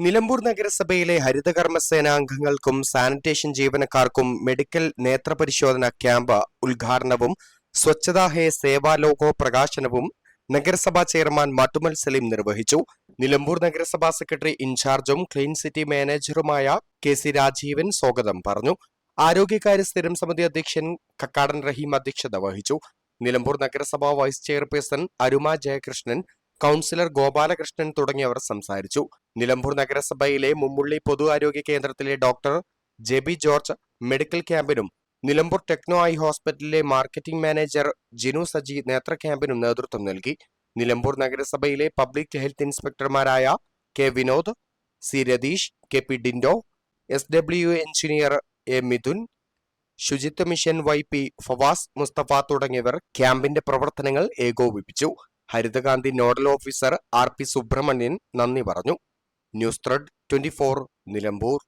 നിലമ്പൂർ നഗരസഭയിലെ ഹരിതകർമ്മസേനാംഗങ്ങൾക്കും സാനിറ്റേഷൻ ജീവനക്കാർക്കും medical നേത്രപരിശോധന camp ഉദ്ഘാടനവും സ്വച്ഛതാ ഹേ സേവാ ലോഗോ പ്രകാശനവും നഗരസഭാ ചെയർമാൻ മട്ടുമൽ സലീം നിർവഹിച്ചു. നിലമ്പൂർ നഗരസഭാ സെക്രട്ടറി ഇൻചാർജും ക്ലീൻ സിറ്റി മാനേജറുമായ കെ.സി. രാജീവൻ സ്വാഗതം പറഞ്ഞു. ആരോഗ്യകാര്യ സ്ഥിരം സമിതി അധ്യക്ഷൻ കക്കാടൻ റഹീം അധ്യക്ഷത വഹിച്ചു. നിലമ്പൂർ നഗരസഭാ വൈസ് ചെയർപേഴ്സൺ അരുമ ജയകൃഷ്ണൻ, കൌൺസിലർ ഗോപാലകൃഷ്ണൻ തുടങ്ങിയവർ സംസാരിച്ചു. നിലമ്പൂർ നഗരസഭയിലെ മുമ്മുള്ളി പൊതു ആരോഗ്യ കേന്ദ്രത്തിലെ ഡോക്ടർ ജെബി ജോർജ് മെഡിക്കൽ ക്യാമ്പിനും നിലമ്പൂർ ടെക്നോ ഐ ഹോസ്പിറ്റലിലെ മാർക്കറ്റിംഗ് മാനേജർ ജിനു സജി നേത്ര ക്യാമ്പിനും നേതൃത്വം നൽകി. നിലമ്പൂർ നഗരസഭയിലെ പബ്ലിക് ഹെൽത്ത് ഇൻസ്പെക്ടർമാരായ K Vinod, C Ratheesh, K P Dindo, SW engineer A Mithun, ശുചിത്വ മിഷൻ YP ഫവാസ് മുസ്തഫ തുടങ്ങിയവർ ക്യാമ്പിന്റെ പ്രവർത്തനങ്ങൾ ഏകോപിപ്പിച്ചു. ഹരിതകാന്തി നോഡൽ ഓഫീസർ RP സുബ്രഹ്മണ്യൻ നന്ദി പറഞ്ഞു. News thread 24 Nilambur.